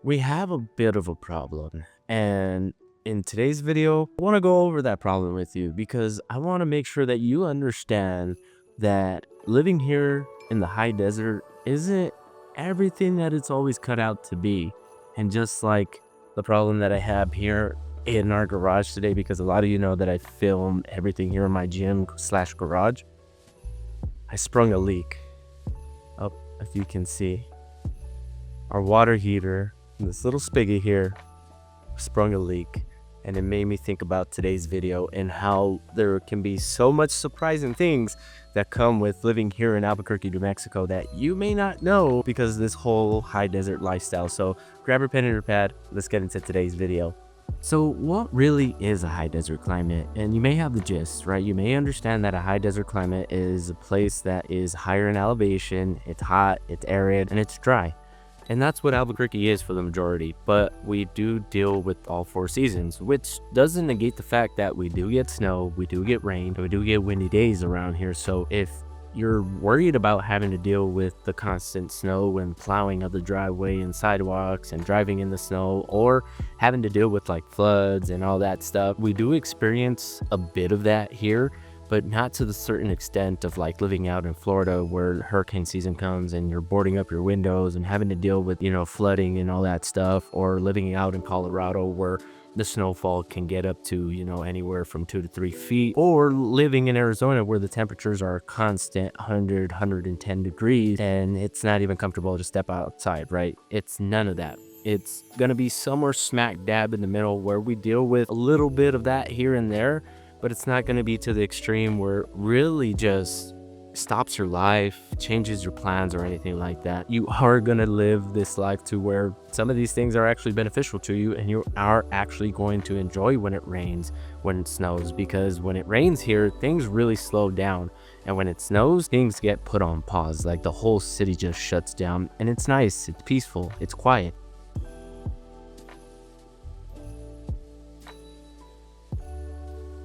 We have a bit of a problem, and in today's video, I want to go over that problem with you because I want to make sure that you understand that living here in the high desert isn't everything that it's always cut out to be. And just like the problem that I have here in our garage today, because a lot of you know that I film everything here in my gym slash garage, I sprung a leak. Up, if you can see, our water heater, this little spigot here, sprung a leak, and it made me think about today's video and how there can be so much surprising things that come with living here in Albuquerque, New Mexico that you may not know because of this whole high desert lifestyle. So grab your pen and your pad, let's get into today's video. So what really is a high desert climate? And you may have the gist, right? You may understand that a high desert climate is a place that is higher in elevation, it's hot, it's arid, and it's dry. And that's what Albuquerque is for the majority, but we do deal with all four seasons, which doesn't negate the fact that we do get snow, we do get rain, and we do get windy days around here. So if you're worried about having to deal with the constant snow and plowing of the driveway and sidewalks and driving in the snow, or having to deal with like floods and all that stuff, we do experience a bit of that here, but not to the certain extent of like living out in Florida where hurricane season comes and you're boarding up your windows and having to deal with, flooding and all that stuff, or living out in Colorado where the snowfall can get up to, anywhere from 2 to 3 feet, or living in Arizona where the temperatures are constant 100, 110 degrees and it's not even comfortable to step outside, right? It's none of that. It's gonna be somewhere smack dab in the middle where we deal with a little bit of that here and there, but it's not going to be to the extreme where it really just stops your life, changes your plans or anything like that. You are going to live this life to where some of these things are actually beneficial to you, and you are actually going to enjoy when it rains, when it snows, because when it rains here, things really slow down. And when it snows, things get put on pause. Like the whole city just shuts down, and it's nice, it's peaceful, it's quiet.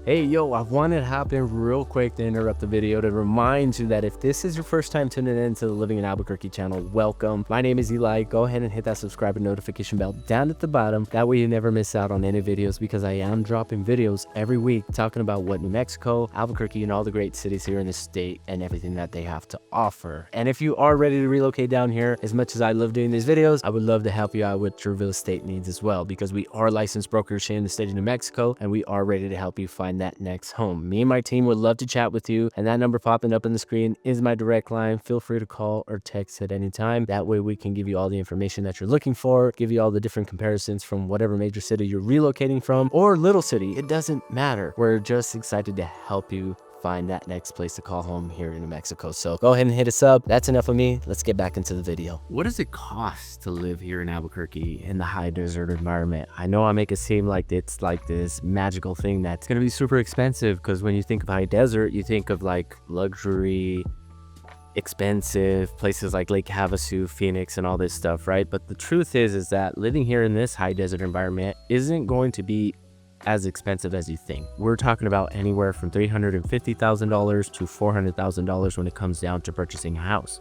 Hey, yo, I wanted to hop in real quick to interrupt the video to remind you that if this is your first time tuning in to the Living in Albuquerque channel, welcome. My name is Eli. Go ahead and hit that subscribe and notification bell down at the bottom. That way you never miss out on any videos, because I am dropping videos every week talking about what New Mexico, Albuquerque, and all the great cities here in the state and everything that they have to offer. And if you are ready to relocate down here, as much as I love doing these videos, I would love to help you out with your real estate needs as well, because we are licensed brokers here in the state of New Mexico, and we are ready to help you find that next home. Me and my team would love to chat with you, and that number popping up on the screen is my direct line. Feel free to call or text at any time. That way we can give you all the information that you're looking for, give you all the different comparisons from whatever major city you're relocating from, or little city. It doesn't matter. We're just excited to help you find that next place to call home here in New Mexico. So go ahead and hit us up. That's enough of me. Let's get back into the video. What does it cost to live here in Albuquerque in the high desert environment? I know I make it seem like it's like this magical thing that's going to be super expensive, because when you think of high desert, you think of like luxury, expensive places like Lake Havasu, Phoenix, and all this stuff, right? But the truth is that living here in this high desert environment isn't going to be as expensive as you think. We're talking about anywhere from $350,000 to $400,000 when it comes down to purchasing a house.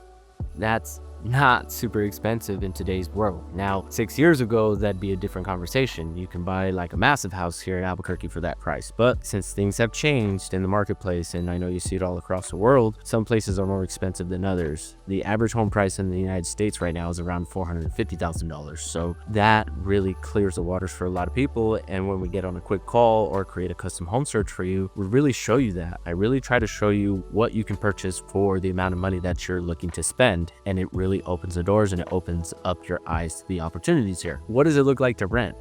That's not super expensive in today's world. Now, 6 years ago, that'd be a different conversation. You can buy like a massive house here in Albuquerque for that price. But since things have changed in the marketplace, and I know you see it all across the world, some places are more expensive than others. The average home price in the United States right now is around $450,000. So that really clears the waters for a lot of people. And when we get on a quick call or create a custom home search for you, we really show you that. I really try to show you what you can purchase for the amount of money that you're looking to spend. And it really opens the doors, and it opens up your eyes to the opportunities here. What does it look like to rent?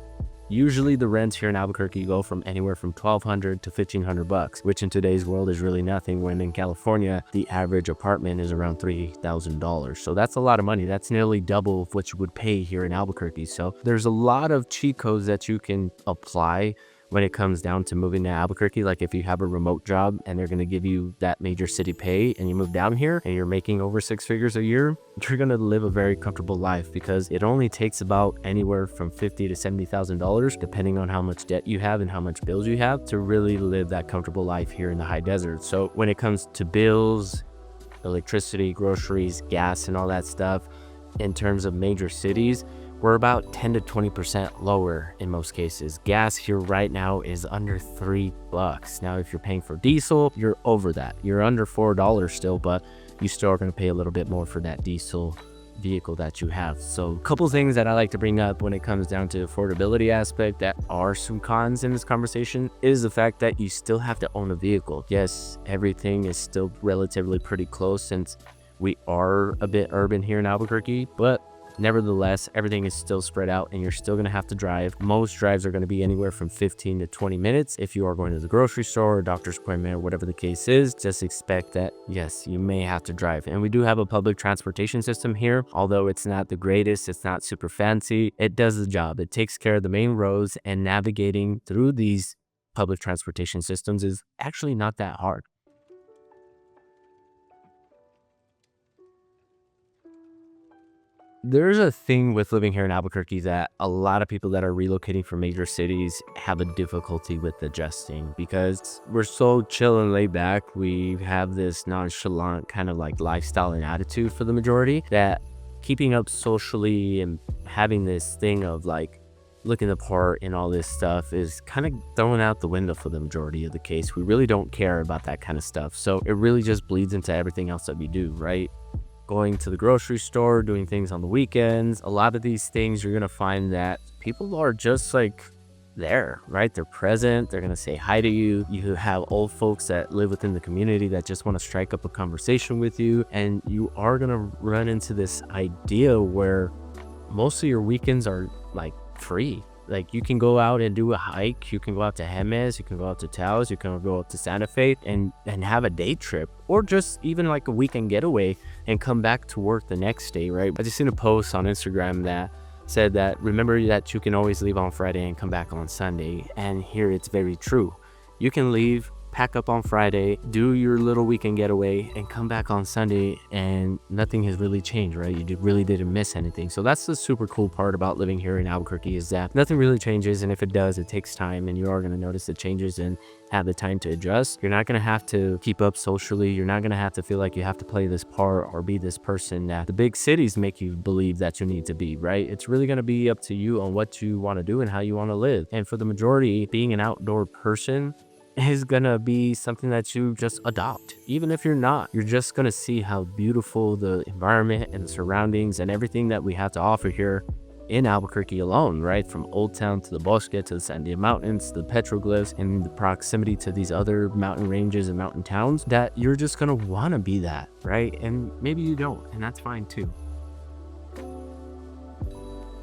Usually the rents here in Albuquerque go from anywhere from $1,200 to $1,500, which in today's world is really nothing, when in California, the average apartment is around $3,000. So that's a lot of money. That's nearly double of what you would pay here in Albuquerque. So there's a lot of cheat codes that you can apply when it comes down to moving to Albuquerque. Like if you have a remote job and they're going to give you that major city pay, and you move down here and you're making over 6 figures a year, you're going to live a very comfortable life, because it only takes about anywhere from $50,000 to $70,000, depending on how much debt you have and how much bills you have, to really live that comfortable life here in the high desert. So when it comes to bills, electricity, groceries, gas, and all that stuff, in terms of major cities, we're about 10 to 20% lower in most cases. Gas here right now is under $3. Now, if you're paying for diesel, you're over that. You're under $4 still, but you still are going to pay a little bit more for that diesel vehicle that you have. So a couple things that I like to bring up when it comes down to affordability aspect that are some cons in this conversation is the fact that you still have to own a vehicle. Yes, everything is still relatively pretty close since we are a bit urban here in Albuquerque, but nevertheless, everything is still spread out and you're still going to have to drive. Most drives are going to be anywhere from 15 to 20 minutes. If you are going to the grocery store or doctor's appointment or whatever the case is, just expect that, yes, you may have to drive. And we do have a public transportation system here. Although it's not the greatest, it's not super fancy, it does the job. It takes care of the main roads, and navigating through these public transportation systems is actually not that hard. There's a thing with living here in Albuquerque that a lot of people that are relocating from major cities have a difficulty with adjusting because we're so chill and laid back. We have this nonchalant kind of like lifestyle and attitude for the majority that keeping up socially and having this thing of like looking the part and all this stuff is kind of thrown out the window for the majority of the case. We really don't care about that kind of stuff. So it really just bleeds into everything else that we do, right? Going to the grocery store, doing things on the weekends. A lot of these things you're gonna find that people are just like there, right? They're present, they're gonna say hi to you. You have old folks that live within the community that just want to strike up a conversation with you, and you are gonna run into this idea where most of your weekends are like free. Like you can go out and do a hike, you can go out to Jemez, you can go out to Taos, you can go out to Santa Fe and have a day trip, or just even like a weekend getaway and come back to work the next day, right? I just seen a post on Instagram that said that remember that you can always leave on Friday and come back on Sunday. And here it's very true. You can leave, pack up on Friday, do your little weekend getaway, and come back on Sunday, and nothing has really changed, right? You really didn't miss anything. So that's the super cool part about living here in Albuquerque, is that nothing really changes, and if it does, it takes time, and you are going to notice the changes and have the time to adjust. You're not going to have to keep up socially. You're not going to have to feel like you have to play this part or be this person that the big cities make you believe that you need to be, right? It's really going to be up to you on what you want to do and how you want to live. And for the majority, being an outdoor person is gonna be something that you just adopt. Even if you're not, you're just gonna see how beautiful the environment and the surroundings and everything that we have to offer here in Albuquerque alone, right? From Old Town to the Bosque to the Sandia Mountains, the petroglyphs, and the proximity to these other mountain ranges and mountain towns, that you're just gonna wanna be that, right? And maybe you don't, and that's fine too.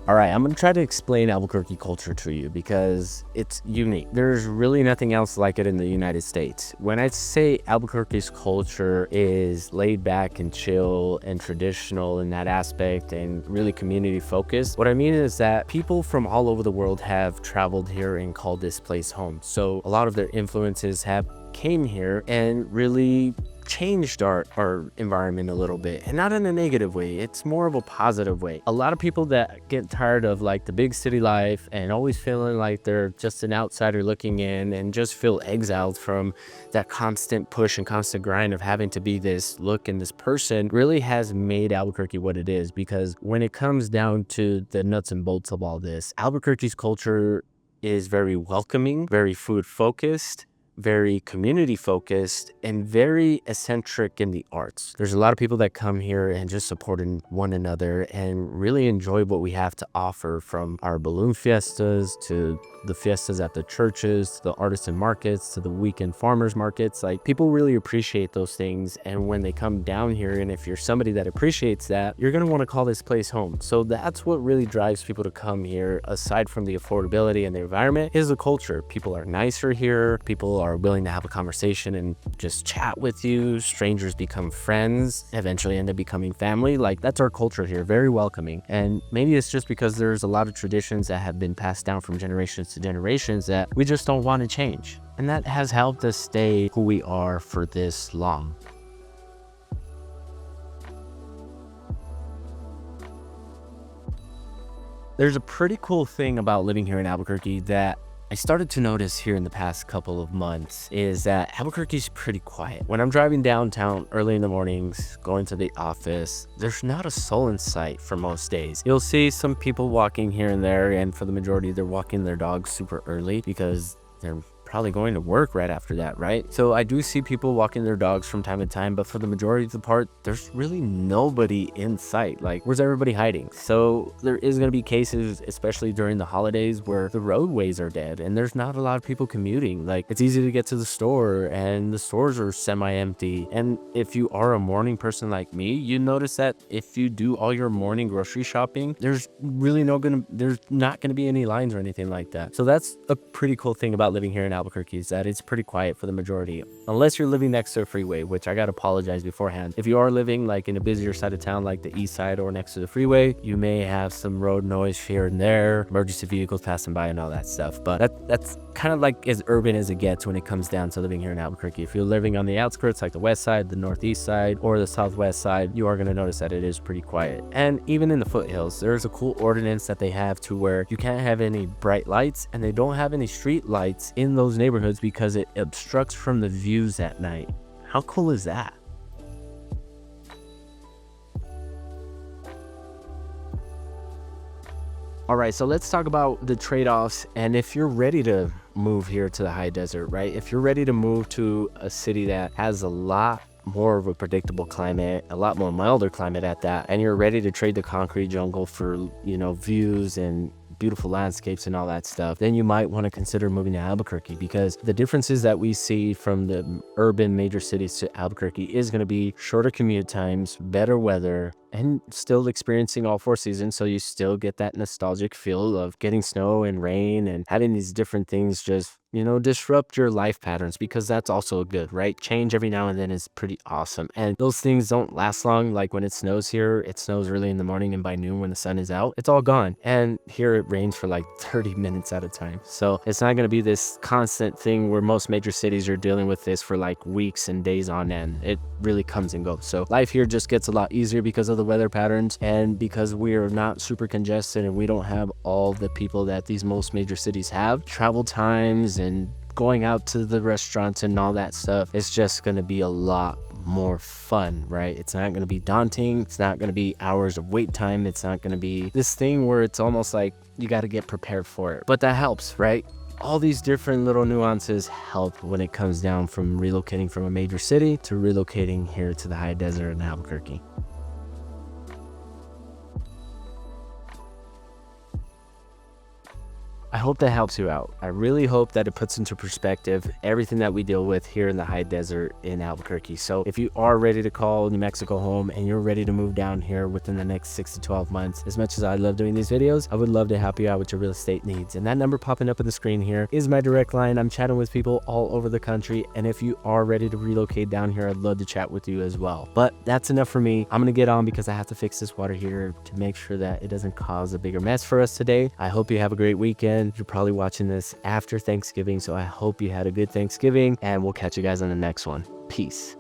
All right, I'm gonna try to explain Albuquerque culture to you because it's unique. There's really nothing else like it in the United States. When I say Albuquerque's culture is laid back and chill and traditional in that aspect and really community focused, what I mean is that people from all over the world have traveled here and called this place home. So a lot of their influences have came here and really changed our environment a little bit, and not in a negative way. It's more of a positive way. A lot of people that get tired of like the big city life and always feeling like they're just an outsider looking in and just feel exiled from that constant push and constant grind of having to be this look and this person really has made Albuquerque what it is. Because when it comes down to the nuts and bolts of all this, Albuquerque's culture is very welcoming, very food focused, very community focused, and very eccentric in the arts. There's a lot of people that come here and just supporting one another and really enjoy what we have to offer, from our balloon fiestas to the fiestas at the churches, to the artisan markets, to the weekend farmers markets. Like, people really appreciate those things, and when they come down here, and if you're somebody that appreciates that, you're gonna want to call this place home. So that's what really drives people to come here, aside from the affordability and the environment, is the culture. People are nicer here. People are willing to have a conversation and just chat with you. Strangers become friends, eventually end up becoming family. Like, that's our culture here, very welcoming. And maybe it's just because there's a lot of traditions that have been passed down from generations to generations that we just don't want to change. And that has helped us stay who we are for this long. There's a pretty cool thing about living here in Albuquerque that I started to notice here in the past couple of months is that Albuquerque's pretty quiet. When I'm driving downtown early in the mornings, going to the office, there's not a soul in sight for most days. You'll see some people walking here and there, and for the majority, they're walking their dogs super early because they're probably going to work right after that, right? So I do see people walking their dogs from time to time, but for the majority of the part, there's really nobody in sight. Like, where's everybody hiding? So there is going to be cases, especially during the holidays, where the roadways are dead and there's not a lot of people commuting. Like, it's easy to get to the store and the stores are semi-empty. And if you are a morning person like me, you notice that if you do all your morning grocery shopping, there's not gonna be any lines or anything like that. So that's a pretty cool thing about living here in Albuquerque, is that it's pretty quiet for the majority, unless you're living next to a freeway, which I gotta apologize beforehand. If you are living like in a busier side of town, like the east side or next to the freeway, you may have some road noise here and there, emergency vehicles passing by and all that stuff. But that's kind of like as urban as it gets when it comes down to living here in Albuquerque. If you're living on the outskirts, like the west side, the northeast side, or the southwest side, you are going to notice that it is pretty quiet. And even in the foothills, there's a cool ordinance that they have to where you can't have any bright lights, and they don't have any street lights in those neighborhoods because it obstructs from the views at night. How cool is that? All right, so let's talk about the trade-offs, and if you're ready to move here to the high desert, right? If you're ready to move to a city that has a lot more of a predictable climate, a lot more milder climate at that, and you're ready to trade the concrete jungle for, views and beautiful landscapes and all that stuff, then you might want to consider moving to Albuquerque, because the differences that we see from the urban major cities to Albuquerque is going to be shorter commute times, better weather, and still experiencing all four seasons. So you still get that nostalgic feel of getting snow and rain and having these different things just, disrupt your life patterns, because that's also good, right? Change every now and then is pretty awesome. And those things don't last long. Like when it snows here, it snows early in the morning, and by noon when the sun is out, it's all gone. And here it rains for like 30 minutes at a time. So it's not going to be this constant thing where most major cities are dealing with this for like weeks and days on end. It really comes and goes. So life here just gets a lot easier because of the weather patterns, and because we're not super congested and we don't have all the people that these most major cities have. Travel times and going out to the restaurants and all that stuff, it's just going to be a lot more fun, right? It's not going to be daunting. It's not going to be hours of wait time. It's not going to be this thing where it's almost like you got to get prepared for it. But that helps, right? All these different little nuances help when it comes down from relocating from a major city to relocating here to the high desert in Albuquerque. I hope that helps you out. I really hope that it puts into perspective everything that we deal with here in the high desert in Albuquerque. So if you are ready to call New Mexico home and you're ready to move down here within the next 6 to 12 months, as much as I love doing these videos, I would love to help you out with your real estate needs. And that number popping up on the screen here is my direct line. I'm chatting with people all over the country. And if you are ready to relocate down here, I'd love to chat with you as well. But that's enough for me. I'm going to get on because I have to fix this water heater to make sure that it doesn't cause a bigger mess for us today. I hope you have a great weekend. You're probably watching this after Thanksgiving, so I hope you had a good Thanksgiving, and we'll catch you guys on the next one. Peace.